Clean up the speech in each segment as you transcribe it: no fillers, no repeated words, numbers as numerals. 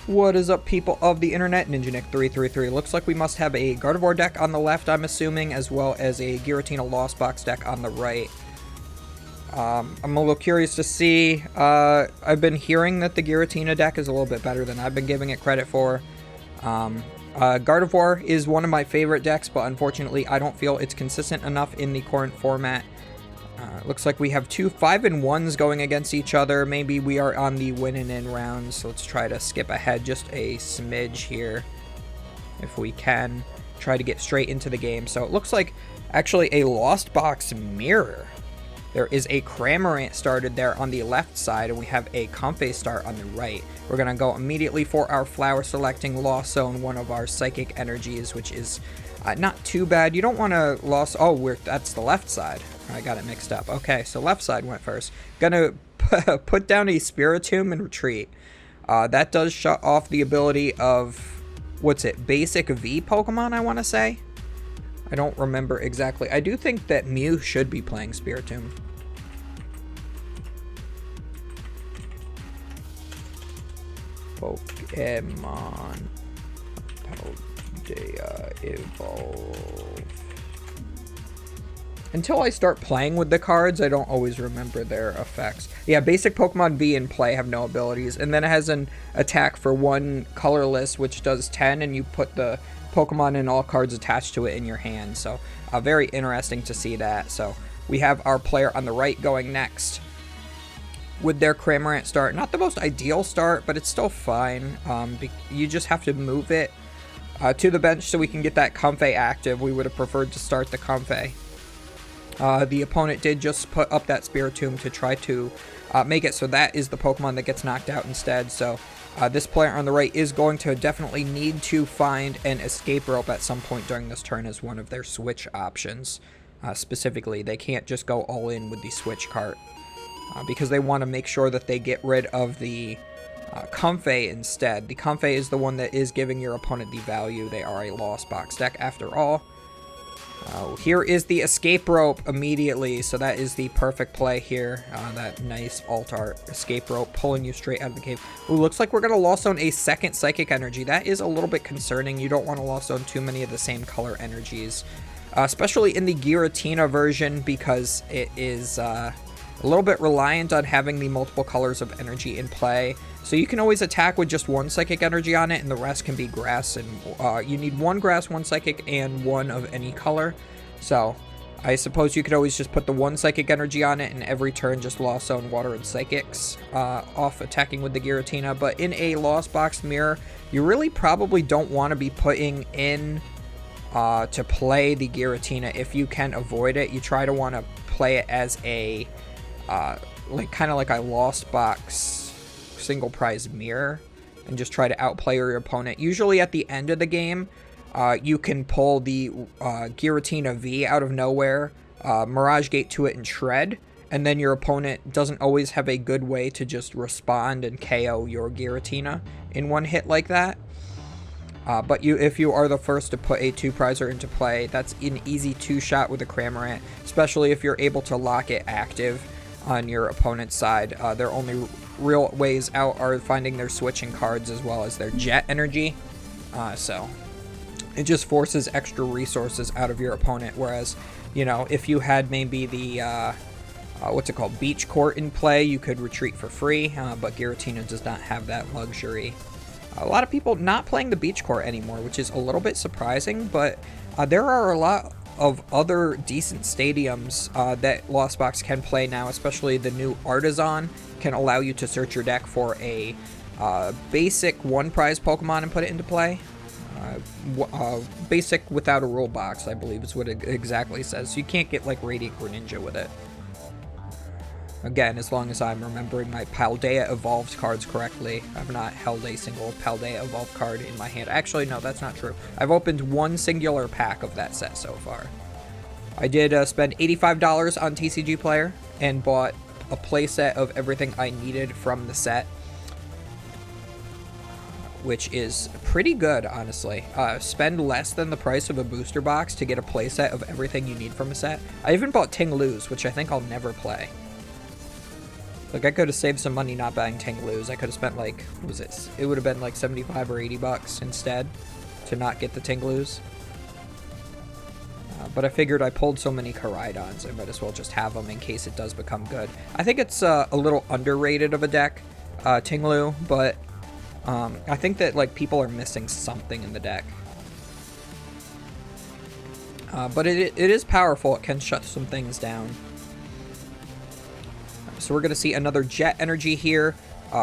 What is up, people of the internet? Ninja Nick 333. Looks like we must have a Gardevoir deck on the left, I'm assuming, as well as a Giratina Lost Box deck on the right. I'm a little curious to see. I've been hearing that the Giratina deck is a little bit better than I've been giving it credit for. Gardevoir is one of my favorite decks, but unfortunately I don't feel it's consistent enough in the current format. Looks like we have two 5-1s going against each other. Maybe we are on the win and in rounds, so let's try to skip ahead just a smidge here if we can. Try to get straight into the game. So it looks like actually a Lost Box mirror. There is a Cramorant started there on the left side, and we have a Comfey start on the right. We're going to go immediately for our Flower Selecting Lost Zone, one of our Psychic Energies, which is not too bad. You don't want to Lost... Oh, that's the left side. I got it mixed up. Okay, so left side went first. Gonna put down a Spiritomb and retreat. That does shut off the ability of... What's it? Basic V Pokemon, I want to say? I don't remember exactly. I do think that Mew should be playing Spiritomb. Pokemon Paldea Evolved. Until I start playing with the cards, I don't always remember their effects. Yeah, basic Pokemon V in play have no abilities. And then it has an attack for one colorless, which does 10, and you put the Pokemon and all cards attached to it in your hand. So, very interesting to see that. So, we have our player on the right going next with their Cramorant start. Not the most ideal start, but it's still fine. You just have to move it to the bench so we can get that Comfey active. We would have preferred to start the Comfey. The opponent did just put up that Spiritomb to try to make it so that is the Pokemon that gets knocked out instead. So this player on the right is going to definitely need to find an escape rope at some point during this turn as one of their switch options. Specifically, they can't just go all in with the switch cart because they want to make sure that they get rid of the Comfey instead. The Comfey is the one that is giving your opponent the value. They are a Lost Box deck after all. Here is the escape rope immediately, so that is the perfect play here. That nice alt art escape rope pulling you straight out of the cave. Ooh, looks like we're going to Lost Zone a second Psychic Energy. That is a little bit concerning. You don't want to Lost Zone too many of the same color energies, especially in the Giratina version, because it is a little bit reliant on having the multiple colors of energy in play. So you can always attack with just one Psychic Energy on it, and the rest can be grass. And you need one grass, one Psychic, and one of any color. So I suppose you could always just put the one Psychic Energy on it, and every turn just Lost Zone Water and Psychics off attacking with the Giratina. But in a Lost Box mirror, you really probably don't want to be putting in to play the Giratina if you can avoid it. You try to want to play it as a kind of like a Lost Box single prize mirror and just try to outplay your opponent. Usually at the end of the game, you can pull the Giratina V out of nowhere, Mirage Gate to it and shred, and then your opponent doesn't always have a good way to just respond and KO your Giratina in one hit like that. But if you are the first to put a 2-prizer into play, that's an easy 2-shot with a Cramorant, especially if you're able to lock it active on your opponent's side. Their only real ways out are finding their switching cards as well as their Jet Energy. So it just forces extra resources out of your opponent, whereas, you know, if you had maybe the Beach Court in play, you could retreat for free, but Giratina does not have that luxury. A lot of people not playing the Beach Court anymore, which is a little bit surprising, but there are a lot of other decent stadiums that Lost Box can play now, especially the new Artisan can allow you to search your deck for a basic 1-prize Pokemon and put it into play. Basic without a rule box, I believe is what it exactly says. So you can't get like Radiant Greninja with it. Again, as long as I'm remembering my Paldea Evolved cards correctly. I've not held a single Paldea Evolved card in my hand. Actually, no, that's not true. I've opened one singular pack of that set so far. I did spend $85 on TCG Player and bought a playset of everything I needed from the set, which is pretty good, honestly. Spend less than the price of a booster box to get a playset of everything you need from a set. I even bought Ting Lu's, which I think I'll never play. Like, I could have saved some money not buying Tinglus. I could have spent, like, what was it? It would have been, like, 75 or 80 bucks instead to not get the Tinglus. But I figured I pulled so many Koraidons, I might as well just have them in case it does become good. I think it's a little underrated of a deck, Tinglu, but I think that, like, people are missing something in the deck. But it is powerful. It can shut some things down. So we're going to see another Jet Energy here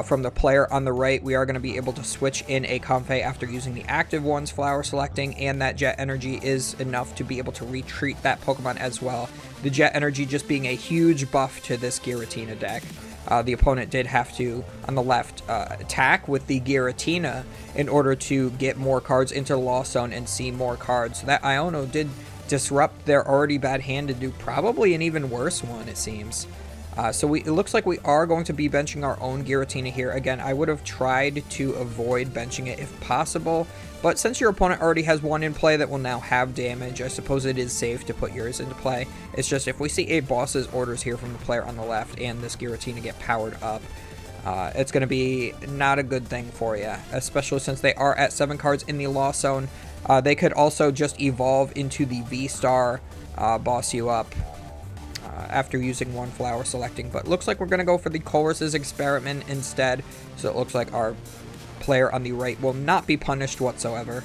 from the player on the right. We are going to be able to switch in a Comfey after using the active one's flower selecting, and that Jet Energy is enough to be able to retreat that Pokemon as well. The Jet Energy just being a huge buff to this Giratina deck. The opponent did have to, on the left, attack with the Giratina in order to get more cards into the Lost Zone and see more cards. So that Iono did disrupt their already bad hand to do probably an even worse one, it seems. So it looks like we are going to be benching our own Giratina here. Again, I would have tried to avoid benching it if possible, but since your opponent already has one in play that will now have damage, I suppose it is safe to put yours into play. It's just if we see a boss's orders here from the player on the left and this Giratina get powered up, it's going to be not a good thing for you, especially since they are at 7 cards in the Lost Zone. They could also just evolve into the V-Star, boss you up after using one flower selecting, but looks like we're going to go for the Colress's Experiment instead, so it looks like our player on the right will not be punished whatsoever.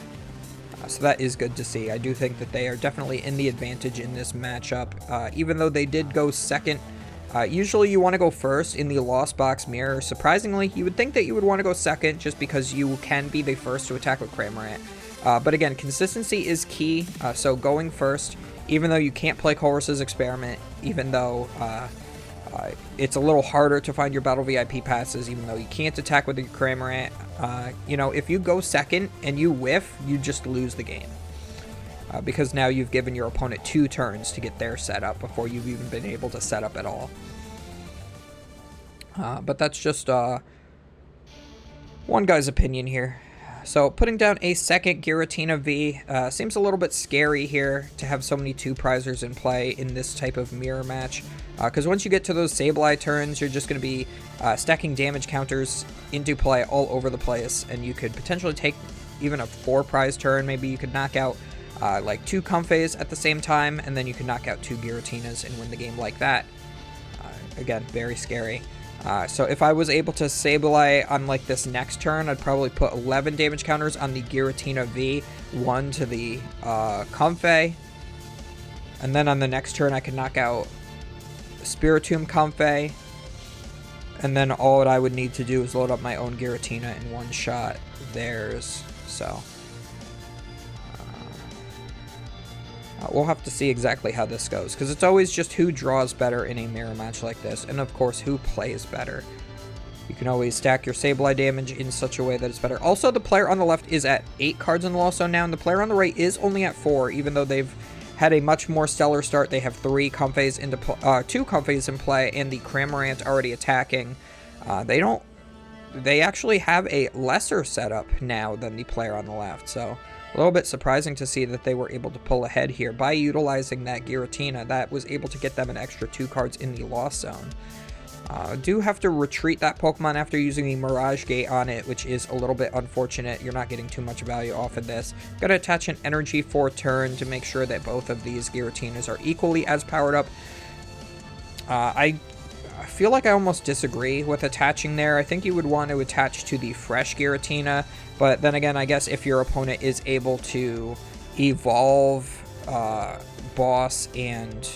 So that is good to see. I do think that they are definitely in the advantage in this matchup, even though they did go second. Usually you want to go first in the Lost Box Mirror. Surprisingly, you would think that you would want to go second just because you can be the first to attack with Cramorant. But again, consistency is key, so going first, even though you can't play Colress's Experiment, even though it's a little harder to find your Battle VIP passes, even though you can't attack with your Cramorant, you know, if you go second and you whiff, you just lose the game. Because now you've given your opponent 2 turns to get their setup before you've even been able to set up at all. But that's just one guy's opinion here. So putting down a second Giratina V seems a little bit scary here to have so many 2-prizers in play in this type of mirror match. Because once you get to those Sableye turns, you're just going to be stacking damage counters into play all over the place. And you could potentially take even a 4-prize turn. Maybe you could knock out like 2 Comfeys at the same time, and then you can knock out 2 Giratinas and win the game like that. Again, very scary. So if I was able to Sableye on like this next turn, I'd probably put 11 damage counters on the Giratina V, 1 to the Comfey, and then on the next turn I could knock out Spiritomb Comfey, and then all I would need to do is load up my own Giratina and one-shot theirs. So we'll have to see exactly how this goes, because it's always just who draws better in a mirror match like this, and of course who plays better. You can always stack your Sableye damage in such a way that it's better. Also, the player on the left is at 8 cards in the Lost Zone now, and the player on the right is only at 4, even though they've had a much more stellar start. They have 3 Comfeys into 2 Comfeys in play, and the Cramorant already attacking. They actually have a lesser setup now than the player on the left, so a little bit surprising to see that they were able to pull ahead here by utilizing that Giratina that was able to get them an extra 2 cards in the Lost Zone. Do have to retreat that Pokemon after using the Mirage Gate on it, which is a little bit unfortunate. You're not getting too much value off of this. Got to attach an Energy for turn to make sure that both of these Giratinas are equally as powered up. I feel like I almost disagree with attaching there. I think you would want to attach to the fresh Giratina, but then again, I guess if your opponent is able to evolve Boss and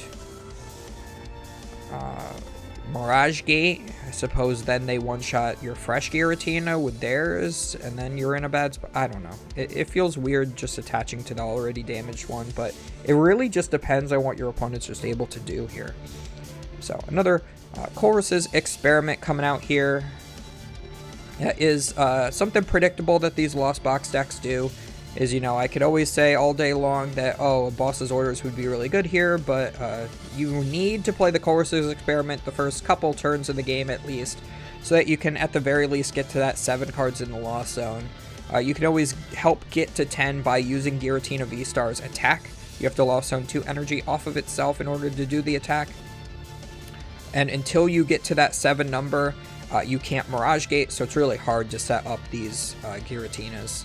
Mirage Gate, I suppose then they one-shot your fresh Giratina with theirs, and then you're in a bad spot. I don't know. It feels weird just attaching to the already damaged one, but it really just depends on what your opponent's just able to do here. So another Colress's Experiment coming out here. That is something predictable that these Lost Box decks do. Is, you know, I could always say all day long that, oh, a boss's orders would be really good here, but you need to play the Colress's Experiment the first couple turns of the game at least, so that you can at the very least get to that 7 cards in the Lost Zone. You can always help get to 10 by using Giratina V-Star's attack. You have to Lost Zone 2 energy off of itself in order to do the attack. And until you get to that 7 number, you can't Mirage Gate, so it's really hard to set up these Giratinas.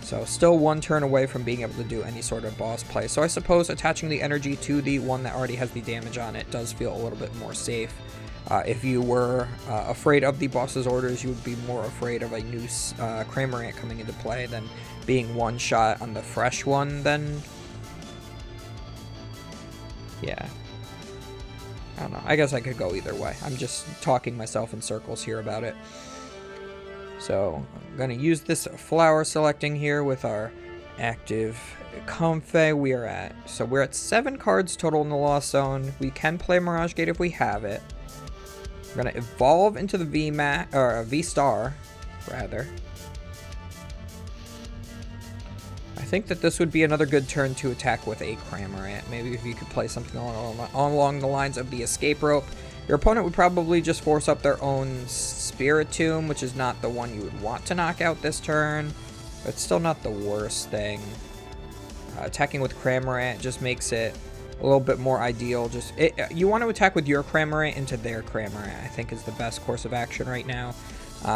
So still 1 turn away from being able to do any sort of boss play. So I suppose attaching the energy to the one that already has the damage on it does feel a little bit more safe. If you were afraid of the boss's orders, you would be more afraid of a new Cramorant coming into play than being one shot on the fresh one. Then, yeah. I don't know. I guess I could go either way. I'm just talking myself in circles here about it. So I'm going to use this flower selecting here with our active Comfey. We're at 7 cards total in the Lost Zone. We can play Mirage Gate if we have it. We're going to evolve into the V-Star, rather. I think that this would be another good turn to attack with a Cramorant. Maybe if you could play something along the lines of the Escape Rope. Your opponent would probably just force up their own Spiritomb, which is not the one you would want to knock out this turn. But it's still not the worst thing. Attacking with Cramorant just makes it a little bit more ideal. You want to attack with your Cramorant into their Cramorant, I think is the best course of action right now.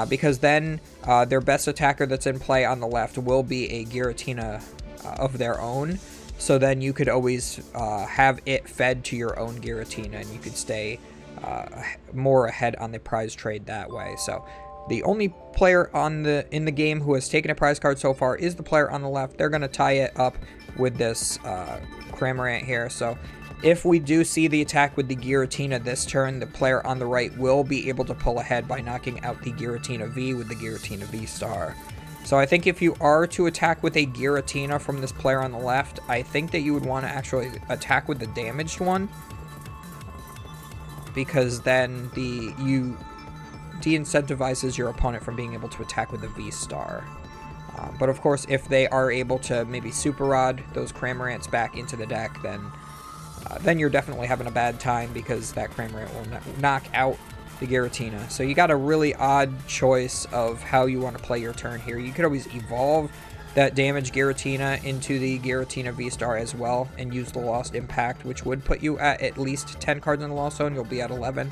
Because then their best attacker that's in play on the left will be a Giratina of their own. So then you could always have it fed to your own Giratina, and you could stay more ahead on the prize trade that way. So the only player in the game who has taken a prize card so far is the player on the left. They're going to tie it up with this Cramorant here. So if we do see the attack with the Giratina this turn, the player on the right will be able to pull ahead by knocking out the Giratina V with the Giratina V-Star. So I think if you are to attack with a Giratina from this player on the left, I think that you would want to actually attack with the damaged one, because then you de-incentivizes your opponent from being able to attack with the V-Star. But of course, if they are able to maybe Super Rod those Cramorants back into the deck, then you're definitely having a bad time, because that Cramorant will knock out the Giratina. So you got a really odd choice of how you want to play your turn here. You could always evolve that damaged Giratina into the Giratina V-Star as well, and use the Lost Impact, which would put you at least 10 cards in the Lost Zone. You'll be at 11.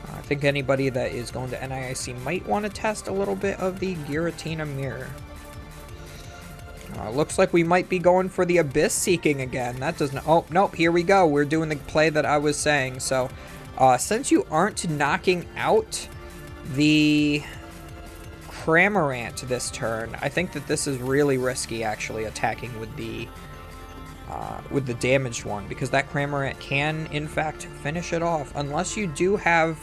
I think anybody that is going to NIIC might want to test a little bit of the Giratina Mirror. Looks like we might be going for the Abyss Seeking again. That doesn't... Oh, nope, here we go. We're doing the play that I was saying. So, since you aren't knocking out the Cramorant this turn, I think that this is really risky, actually, attacking with the damaged one, because that Cramorant can, in fact, finish it off, unless you do have...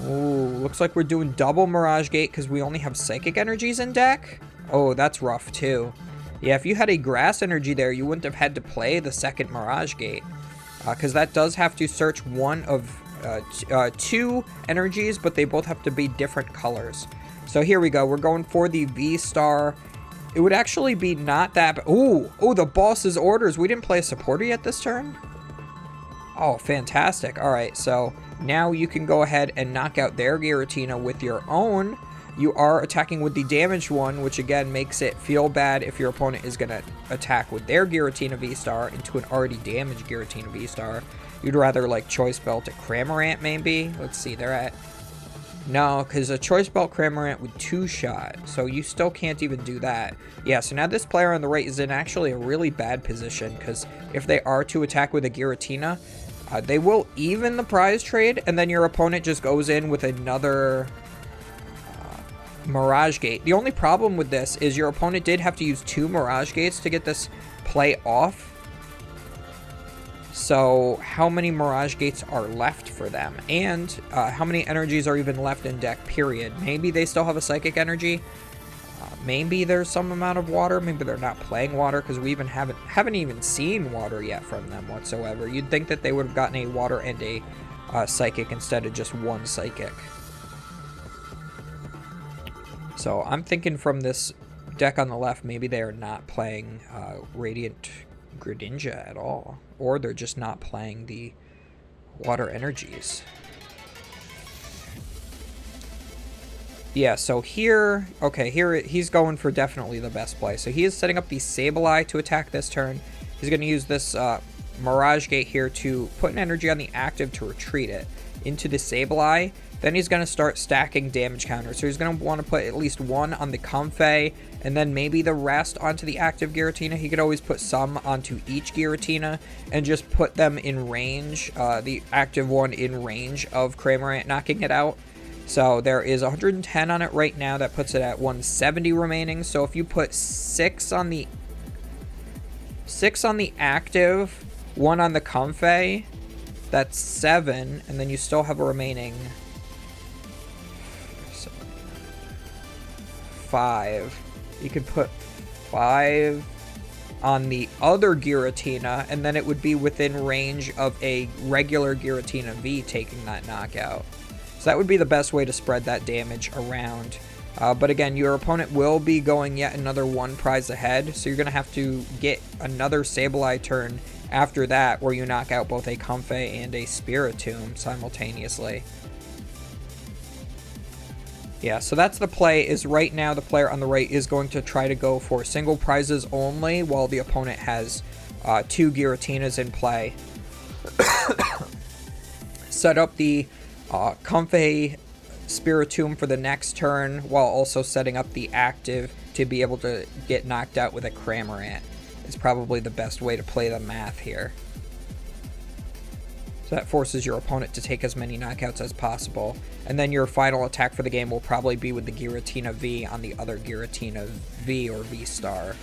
Ooh, looks like we're doing double Mirage Gate because we only have Psychic Energies in deck. Oh, that's rough too. Yeah, if you had a Grass Energy there, you wouldn't have had to play the second Mirage Gate, because that does have to search one of 2 energies, but they both have to be different colors. So here we go. We're going for the V-Star. It would actually be not that... Ooh, the boss's orders. We didn't play a supporter yet this turn? Oh, fantastic. All right, so now you can go ahead and knock out their Giratina with your own. You are attacking with the damaged one, which again makes it feel bad if your opponent is going to attack with their Giratina V-Star into an already damaged Giratina V-Star. You'd rather like Choice Belt a Cramorant maybe. Let's see, they're at... No, because a Choice Belt Cramorant with 2-shot, so you still can't even do that. Yeah, so now this player on the right is in actually a really bad position, because if they are to attack with a Giratina, they will even the prize trade, and then your opponent just goes in with another Mirage Gate. The only problem with this is your opponent did have to use 2 Mirage Gates to get this play off. So how many Mirage Gates are left for them? And how many energies are even left in deck, period? Maybe they still have a Psychic Energy. Maybe there's some amount of water. Maybe they're not playing water, because we even haven't even seen water yet from them whatsoever. You'd think that they would have gotten a water and a Psychic instead of just 1 Psychic. So I'm thinking from this deck on the left, maybe they are not playing Radiant Greninja at all. Or they're just not playing the water energies. Yeah, so here, okay, here he's going for definitely the best play. So he is setting up the Sableye to attack this turn. He's going to use this Mirage Gate here to put an energy on the active to retreat it into the Sableye. Then he's going to start stacking damage counters. So he's going to want to put at least one on the Comfey, and then maybe the rest onto the active Giratina. He could always put some onto each Giratina and just put them in range, the active one in range of Cramorant knocking it out. So there is 110 on it right now. That puts it at 170 remaining. So if you put 6 on the active, 1 on the Comfey, that's 7, and then you still have a remaining 5. You could put 5 on the other Giratina, and then it would be within range of a regular Giratina V taking that knockout. So that would be the best way to spread that damage around. But again, your opponent will be going yet another 1 prize ahead, so you're going to have to get another Sableye turn after that where you knock out both a Comfey and a Spiritomb simultaneously. Yeah, so that's the play. Is right now the player on the right is going to try to go for single prizes only while the opponent has 2 Giratinas in play. Set up the Comfey Spiritomb for the next turn while also setting up the active to be able to get knocked out with a Cramorant. Is probably the best way to play the math here. So that forces your opponent to take as many knockouts as possible. And then your final attack for the game will probably be with the Giratina V on the other Giratina V or V-Star.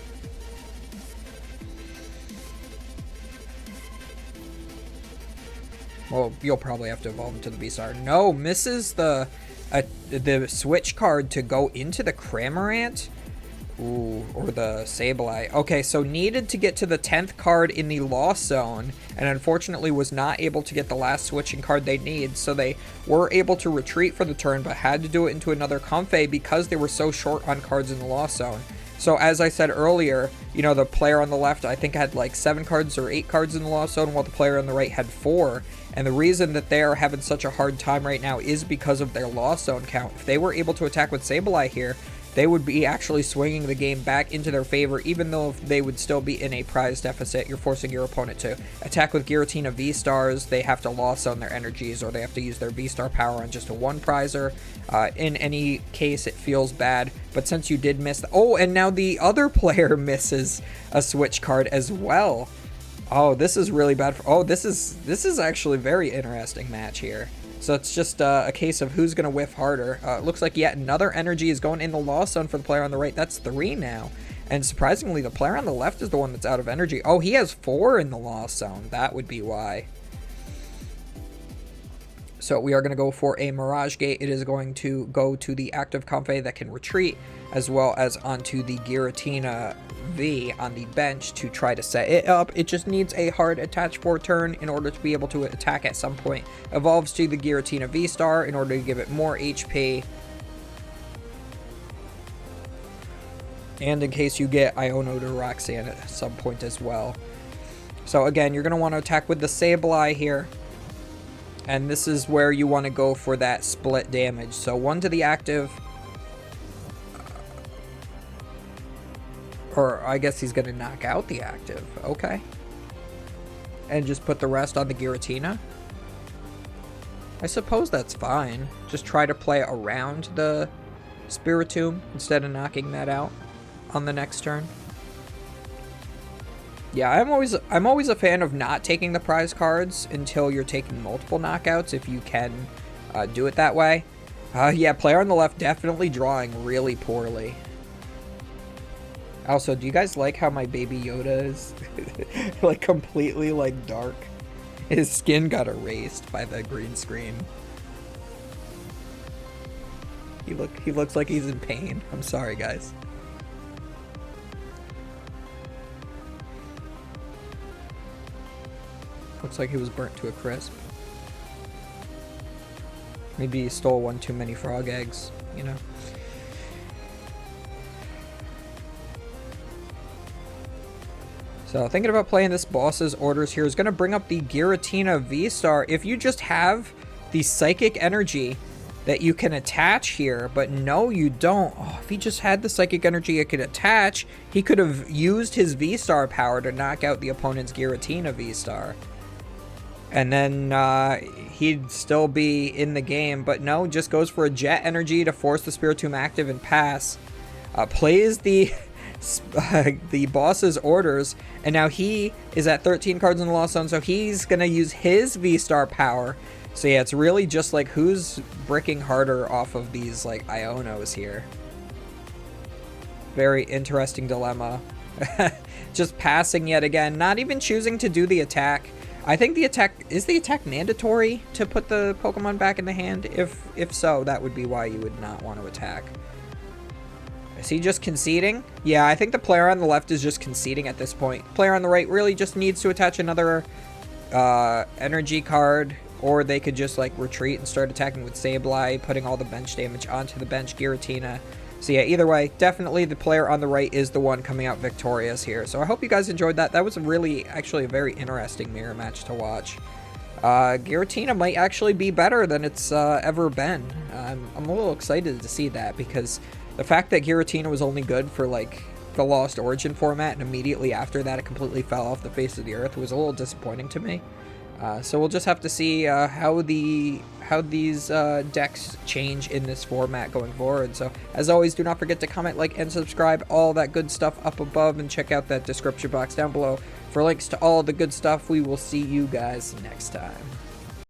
Well, you'll probably have to evolve into the V-Star. No, misses the switch card to go into the Cramorant. Ooh, or the Sableye. Okay, so needed to get to the 10th card in the Lost Zone, and unfortunately was not able to get the last switching card they need, so they were able to retreat for the turn, but had to do it into another Comfey because they were so short on cards in the Lost Zone. So as I said earlier, you know, the player on the left, I think, had like 7 cards or 8 cards in the Lost Zone, while the player on the right had 4. And the reason that they are having such a hard time right now is because of their Lost Zone count. If they were able to attack with Sableye here, they would be actually swinging the game back into their favor, even though they would still be in a prize deficit. You're forcing your opponent to attack with Giratina V-Stars. They have to Lost Zone their energies, or they have to use their V-Star power on just a 1 prizer. In any case, it feels bad. But since you did miss... Oh, and now the other player misses a switch card as well. Oh, this is really bad. Oh, this is actually a very interesting match here. So it's just a case of who's going to whiff harder. It looks like yet another energy is going in the Lost Zone for the player on the right. That's 3 now. And surprisingly, the player on the left is the one that's out of energy. Oh, he has 4 in the Lost Zone. That would be why. So we are going to go for a Mirage Gate. It is going to go to the active Comfey that can retreat, as well as onto the Giratina V on the bench to try to set it up. It just needs a hard attach for turn in order to be able to attack at some point. Evolves to the Giratina V-Star in order to give it more HP. And in case you get Iono to Roxanne at some point as well. So again, you're going to want to attack with the Sableye here. And this is where you want to go for that split damage. So 1 to the active. Or I guess he's going to knock out the active. Okay. And just put the rest on the Giratina. I suppose that's fine. Just try to play around the Spiritomb instead of knocking that out on the next turn. Yeah, I'm always a fan of not taking the prize cards until you're taking multiple knockouts, if you can do it that way. Yeah, player on the left definitely drawing really poorly. Also, do you guys like how my baby Yoda is like completely like dark? His skin got erased by the green screen. He looks like he's in pain. I'm sorry, guys. Looks like he was burnt to a crisp. Maybe he stole 1 too many frog eggs, you know? So thinking about playing this boss's orders here is going to bring up the Giratina V-Star. If you just have the Psychic Energy that you can attach here, but no, you don't. Oh, if he just had the Psychic Energy it could attach, he could have used his V-Star power to knock out the opponent's Giratina V-Star. And then he'd still be in the game, but no, just goes for a Jet Energy to force the Spiritomb active and pass. Plays the boss's orders, and now he is at 13 cards in the Lost Zone, so he's going to use his V-Star power. So yeah, it's really just like who's bricking harder off of these like Ionos here. Very interesting dilemma. Just passing yet again, not even choosing to do the attack. I think the attack, is the attack mandatory to put the Pokemon back in the hand? If so, that would be why you would not want to attack. Is he just conceding? Yeah, I think the player on the left is just conceding at this point. Player on the right really just needs to attach another energy card, or they could just like retreat and start attacking with Sableye, putting all the bench damage onto the bench Giratina. So yeah, either way, definitely the player on the right is the one coming out victorious here. So I hope you guys enjoyed that. That was actually a very interesting mirror match to watch. Giratina might actually be better than it's ever been. I'm a little excited to see that, because the fact that Giratina was only good for like the Lost Origin format, and immediately after that it completely fell off the face of the earth, was a little disappointing to me. So we'll just have to see how these decks change in this format going forward. So as always, do not forget to comment, like, and subscribe, all that good stuff up above, and check out that description box down below for links to all the good stuff. We will see you guys next time.